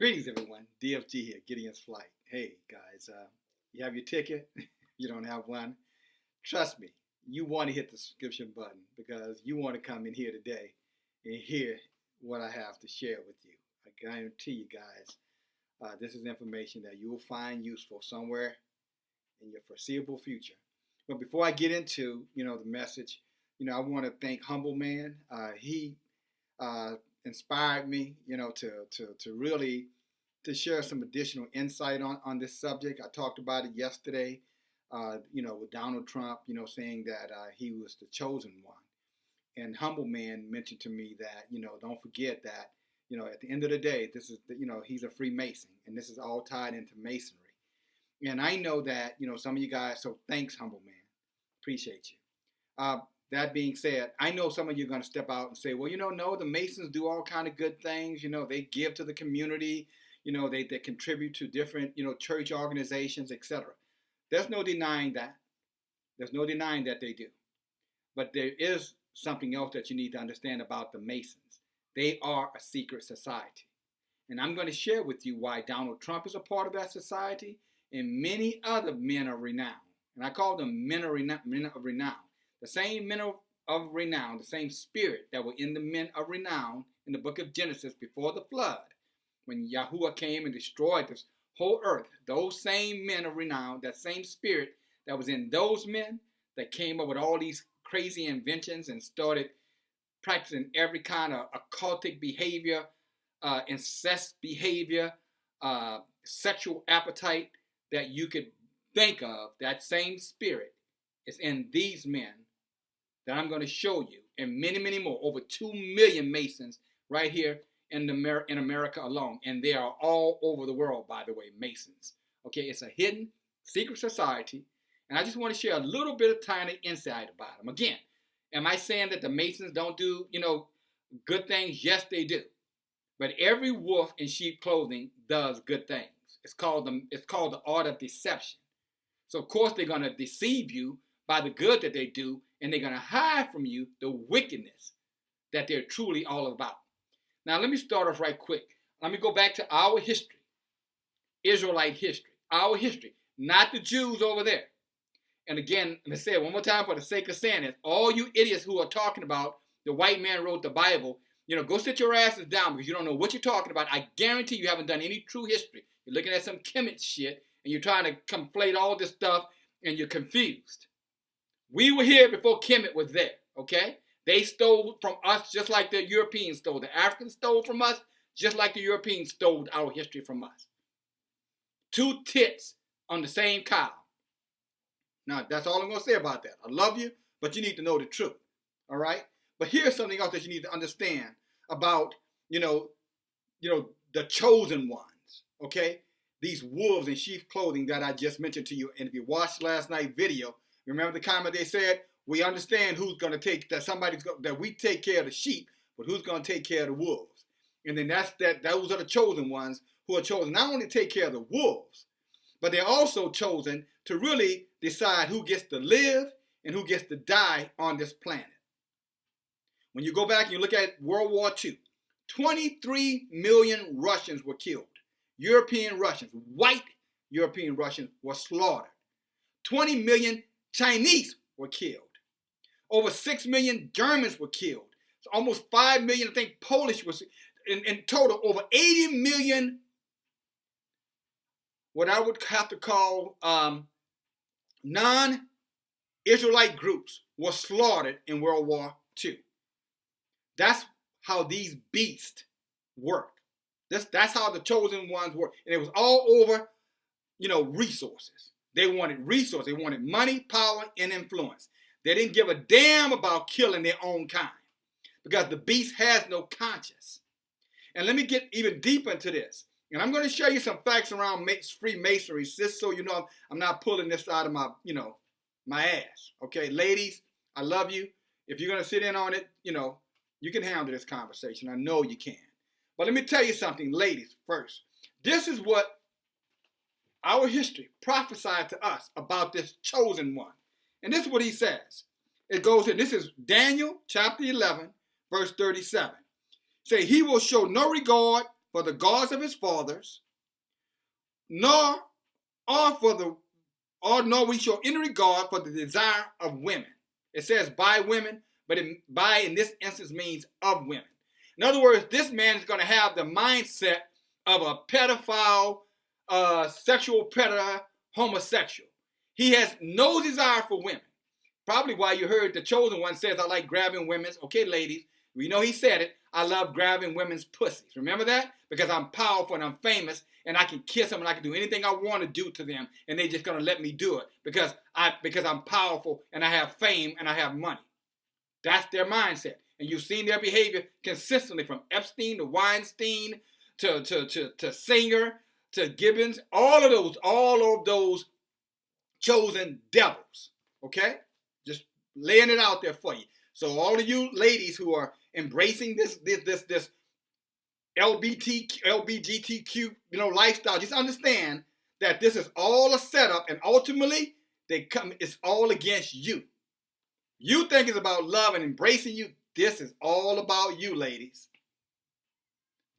Greetings, everyone. DFG here, Gideon's Flight. Hey, guys, you have your ticket? You don't have one? Trust me, you want to hit the subscription button because you want to come in here today and hear what I have to share with you. I guarantee you guys, this is information that you will find useful somewhere in your foreseeable future. But before I get into, the message, I want to thank Humble Man. He inspired me, to really to share some additional insight on this subject. I talked about it yesterday, with Donald Trump, saying that he was the chosen one. And Humble Man mentioned to me that, don't forget that, at the end of the day, this is, he's a Freemason, and this is all tied into Masonry. And I know that, some of you guys, so thanks, Humble Man. Appreciate you. That being said, I know some of you are going to step out and say, well, no, the Masons do all kind of good things. They give to the community. They contribute to different, church organizations, etc. There's no denying that. There's no denying that they do. But there is something else that you need to understand about the Masons. They are a secret society. And I'm going to share with you why Donald Trump is a part of that society and many other men of renown. And I call them men of renown. The same men of renown, the same spirit that were in the men of renown in the book of Genesis before the flood, when Yahuwah came and destroyed this whole earth, those same men of renown, that same spirit that was in those men that came up with all these crazy inventions and started practicing every kind of occultic behavior, incest behavior, sexual appetite that you could think of, that same spirit is in these men that I'm going to show you, and many, many more, over 2 million Masons right here in America alone. And they are all over the world, by the way, Masons. Okay, it's a hidden, secret society. And I just want to share a little bit of tiny insight about them. Again, am I saying that the Masons don't do, good things? Yes, they do. But every wolf in sheep clothing does good things. It's called the art of deception. So, of course, they're going to deceive you by the good that they do, and they're going to hide from you the wickedness that they're truly all about. Now, let me start off right quick. Let me go back to our history, Israelite history, our history, not the Jews over there. And again, let me say it one more time for the sake of saying it. All you idiots who are talking about the white man wrote the Bible, go sit your asses down because you don't know what you're talking about. I guarantee you haven't done any true history. You're looking at some Kemet shit, and you're trying to conflate all this stuff, and you're confused. We were here before Kemet was there, okay? They stole from us just like the Europeans stole. The Africans stole from us just like the Europeans stole our history from us. Two tits on the same cow. Now, that's all I'm going to say about that. I love you, but you need to know the truth, all right? But here's something else that you need to understand about, the chosen ones, okay? These wolves in sheep clothing that I just mentioned to you. And if you watched last night's video, remember the comment they said, we understand who's going to take, that we take care of the sheep, but who's going to take care of the wolves? And then those are the chosen ones who are chosen not only to take care of the wolves, but they're also chosen to really decide who gets to live and who gets to die on this planet. When you go back and you look at World War II, 23 million Russians were killed. European Russians, white European Russians were slaughtered. 20 million Chinese were killed. Over 6 million Germans were killed. So almost 5 million, I think, Polish was, in total, over 80 million, what I would have to call non-Israelite groups were slaughtered in World War II. That's how these beasts work. That's how the chosen ones work. And it was all over, resources. They wanted resources. They wanted money, power, and influence. They didn't give a damn about killing their own kind because the beast has no conscience. And let me get even deeper into this. And I'm going to show you some facts around Freemasonry just so you know I'm not pulling this out of my, my ass. Okay, ladies, I love you. If you're going to sit in on it, you can handle this conversation. I know you can. But let me tell you something, ladies, first. This is what our history prophesied to us about this chosen one. And this is what he says. It goes in, this is Daniel chapter 11, verse 37. Say, he will show no regard for the gods of his fathers, nor nor we show any regard for the desire of women. It says by women, but by in this instance means of women. In other words, this man is going to have the mindset of a pedophile, sexual predator, homosexual. He has no desire for women. Probably why you heard the chosen one says, I like grabbing women's. Okay, ladies, we know he said it. I love grabbing women's pussies. Remember that? Because I'm powerful and I'm famous and I can kiss them and I can do anything I want to do to them and they're just going to let me do it because I'm powerful and I have fame and I have money. That's their mindset. And you've seen their behavior consistently from Epstein to Weinstein to Singer to Gibbons, all of those chosen devils. Okay? Just laying it out there for you. So all of you ladies who are embracing this LGBTQ lifestyle, just understand that this is all a setup, and ultimately it's all against you. You think it's about love and embracing you. This is all about you, ladies.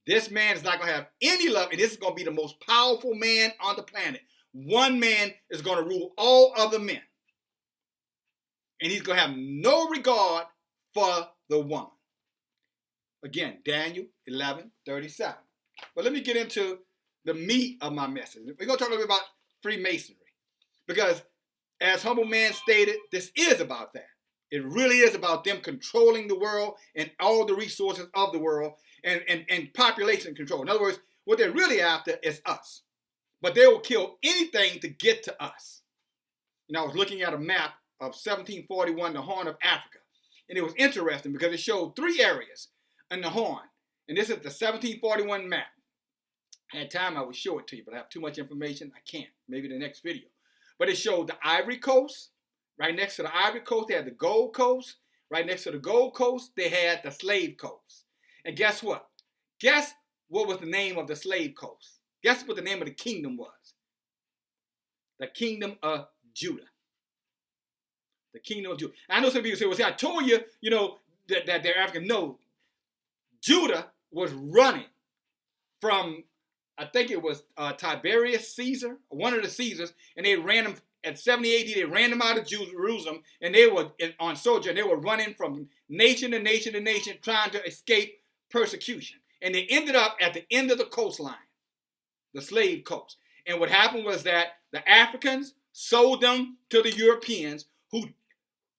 This man is not going to have any love, and this is going to be the most powerful man on the planet. One man is going to rule all other men. And he's going to have no regard for the woman. Again, Daniel 11:37. But let me get into the meat of my message. We're going to talk a little bit about Freemasonry. Because as Humble Man stated, this is about that. It really is about them controlling the world and all the resources of the world and population control. In other words, what they're really after is us. But they will kill anything to get to us. I was looking at a map of 1741, the Horn of Africa. And it was interesting because it showed 3 areas in the Horn. And this is the 1741 map. Had time, I would show it to you, but I have too much information. I can't. Maybe the next video. But it showed the Ivory Coast. Right next to the Ivory Coast, they had the Gold Coast. Right next to the Gold Coast, they had the Slave Coast. And guess what? Guess what was the name of the Slave Coast? Guess what the name of the kingdom was? The Kingdom of Judah. The Kingdom of Judah. I know some people say, well, see, I told you, that they're African. No. Judah was running from, I think it was Tiberius Caesar, one of the Caesars, and they ran them at 70 AD. They ran them out of Jerusalem, and they were on sojourn. They were running from nation to nation to nation, trying to escape persecution. And they ended up at the end of the coastline, the slave coast. And what happened was that the Africans sold them to the Europeans, who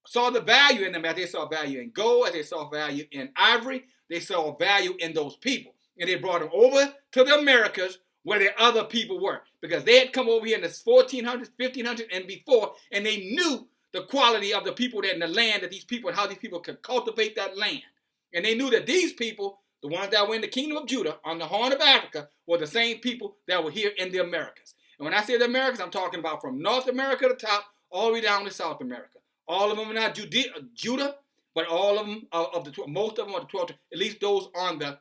saw the value in them as they saw value in gold, as they saw value in ivory. They saw value in those people. And they brought them over to the Americas where the other people were. Because they had come over here in the 1400s, 1500s, and before, and they knew the quality of the people that in the land, that these people, and how these people could cultivate that land. And they knew that these people, the ones that were in the Kingdom of Judah on the Horn of Africa, were the same people that were here in the Americas. And when I say the Americas, I'm talking about from North America at the top all the way down to South America. All of them are not Judah, but all of them, most of them are the 12, at least those on the,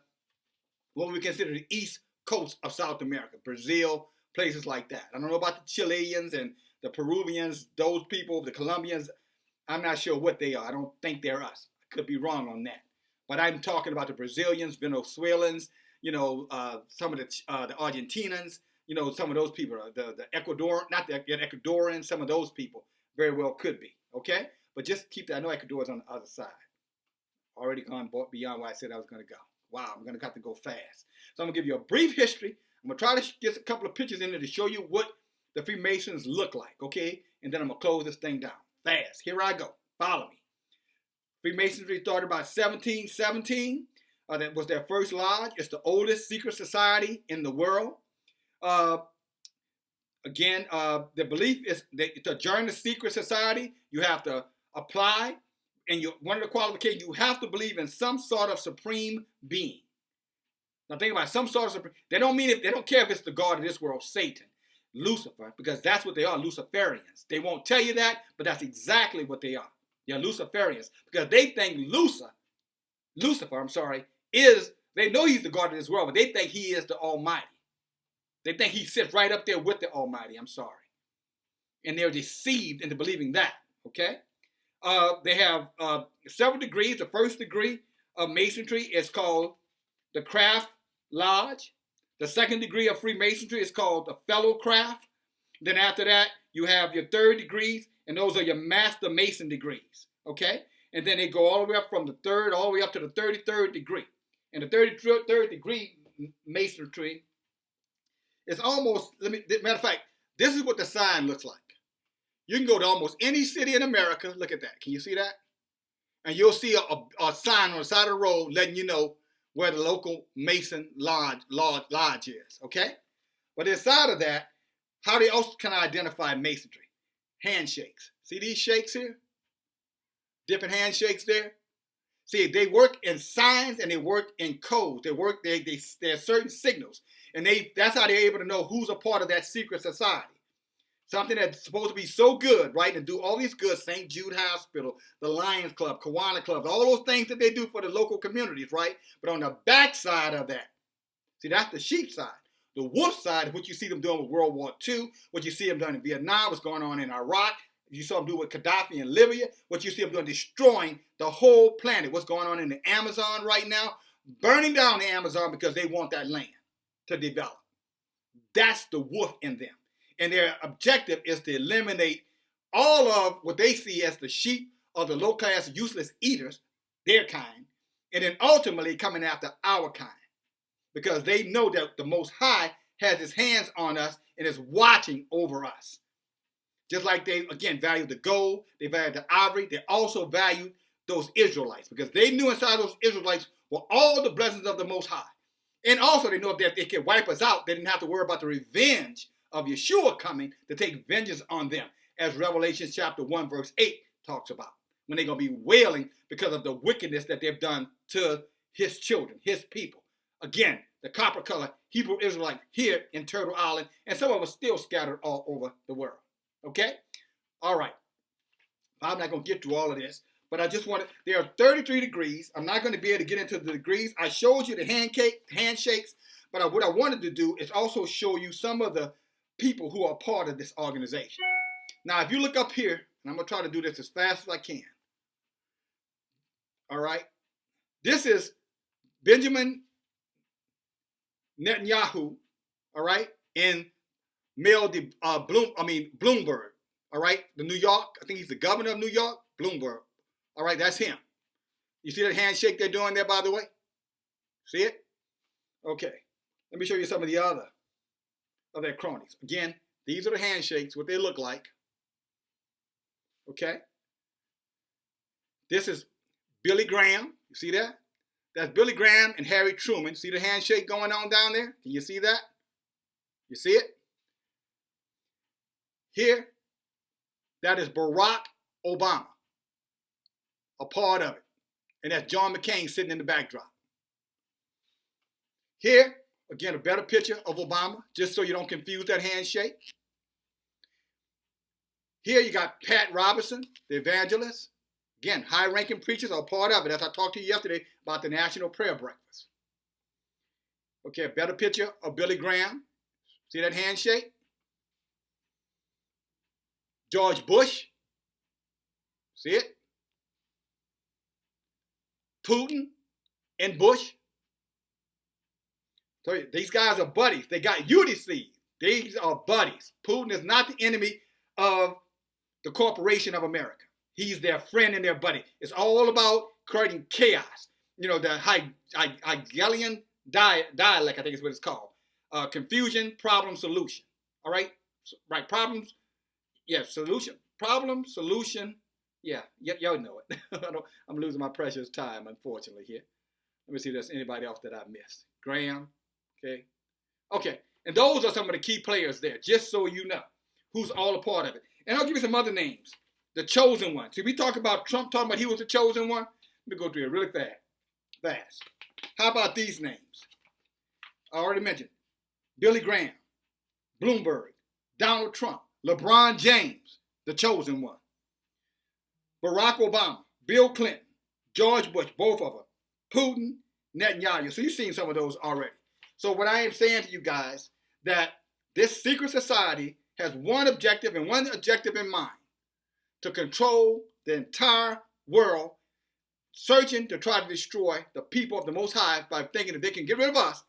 what we consider the east coast of South America, Brazil, places like that. I don't know about the Chileans and the Peruvians, those people, the Colombians. I'm not sure what they are. I don't think they're us. I could be wrong on that. But I'm talking about the Brazilians, Venezuelans, some of the Argentinians, some of those people, the Ecuador, not the Ecuadorians, some of those people very well could be, okay? But just keep that. I know Ecuador is on the other side. Already gone beyond where I said I was going to go. Wow, I'm going to have to go fast. So I'm going to give you a brief history. I'm going to try to get a couple of pictures in there to show you what the Freemasons look like, okay? And then I'm going to close this thing down fast. Here I go. Follow me. Freemasonry started about 1717. That was their first lodge. It's the oldest secret society in the world. Again, the belief is that to join the secret society, you have to apply, and one of the qualifications, you have to believe in some sort of supreme being. Now think about it, some sort of supreme. They don't care if it's the God of this world, Satan, Lucifer, because that's what they are, Luciferians. They won't tell you that, but that's exactly what they are. They're Luciferians because they think Lucifer, they know he's the God of this world, but they think he is the Almighty. They think he sits right up there with the Almighty, and they're deceived into believing that, okay? They have several degrees. The first degree of Masonry is called the Craft Lodge. The second degree of Freemasonry is called the Fellowcraft. Then after that, you have your third degrees, and those are your Master Mason degrees, okay? And then they go all the way up from the third all the way up to the 33rd degree. And the 33rd degree Masonry is almost, matter of fact, this is what the sign looks like. You can go to almost any city in America. Look at that. Can you see that? And you'll see a sign on the side of the road letting you know where the local Mason lodge is, okay? But inside of that, how else can I identify Masonry? Handshakes. See these shakes here? Different handshakes there. See, they work in signs and they work in codes. There's certain signals. And that's how they're able to know who's a part of that secret society. Something that's supposed to be so good, right? And do all these good, St. Jude Hospital, the Lions Club, Kiwanis Club, all those things that they do for the local communities, right? But on the back side of that, see, that's the sheep side. The wolf side is what you see them doing with World War II, what you see them doing in Vietnam, what's going on in Iraq, you saw them do with Gaddafi in Libya, what you see them doing destroying the whole planet, what's going on in the Amazon right now, burning down the Amazon because they want that land to develop. That's the wolf in them. And their objective is to eliminate all of what they see as the sheep or the low-class useless eaters, their kind, and then ultimately coming after our kind. Because they know that the Most High has his hands on us and is watching over us. Just like they, again, valued the gold, they valued the ivory, they also valued those Israelites because they knew inside those Israelites were all the blessings of the Most High. And also they know that if they could wipe us out, they didn't have to worry about the revenge of Yeshua coming to take vengeance on them, as Revelation chapter 1 verse 8 talks about, when they're going to be wailing because of the wickedness that they've done to his children, his people. Again, the copper color Hebrew Israelite here in Turtle Island, and some of us still scattered all over the world. Okay? All right. I'm not going to get through all of this, but I just wanted, there are 33 degrees. I'm not going to be able to get into the degrees. I showed you the handshakes, but what I wanted to do is also show you some of the people who are part of this organization. Now, if you look up here, and I'm going to try to do this as fast as I can. All right. This is Benjamin Netanyahu, all right, in Bloomberg, all right, the New York, I think he's the governor of New York, Bloomberg, all right, that's him. You see that handshake they're doing there, by the way? See it? Okay, let me show you some of the other of their cronies. Again, these are the handshakes, what they look like, okay? This is Billy Graham, you see that? That's Billy Graham and Harry Truman. See the handshake going on down there? Can you see that? You see it? Here, that is Barack Obama, a part of it. And that's John McCain sitting in the backdrop. Here, again, a better picture of Obama, just so you don't confuse that handshake. Here you got Pat Robertson, the evangelist. Again, high-ranking preachers are a part of it, as I talked to you yesterday about the National Prayer Breakfast. Okay, a better picture of Billy Graham. See that handshake? George Bush. See it? Putin and Bush. So these guys are buddies. They got UDC. These are buddies. Putin is not the enemy of the corporation of America. He's their friend and their buddy. It's all about creating chaos. You know, the Hegelian dialect, I think is what it's called. Confusion, problem, solution. All right? Right, problems. Yeah, solution. Problem, solution. Yeah, y'all know it. I'm losing my precious time, unfortunately, here. Let me see if there's anybody else that I missed. Graham, okay. Okay, and those are some of the key players there, just so you know who's all a part of it. And I'll give you some other names. The chosen one. See, we talk about Trump talking about he was the chosen one. Let me go through it really fast. How about these names? I already mentioned Billy Graham, Bloomberg, Donald Trump, LeBron James, the chosen one, Barack Obama, Bill Clinton, George Bush, both of them, Putin, Netanyahu. So you've seen some of those already. So what I am saying to you guys, that this secret society has one objective and one objective in mind: to control the entire world, searching to try to destroy the people of the Most High by thinking that they can get rid of us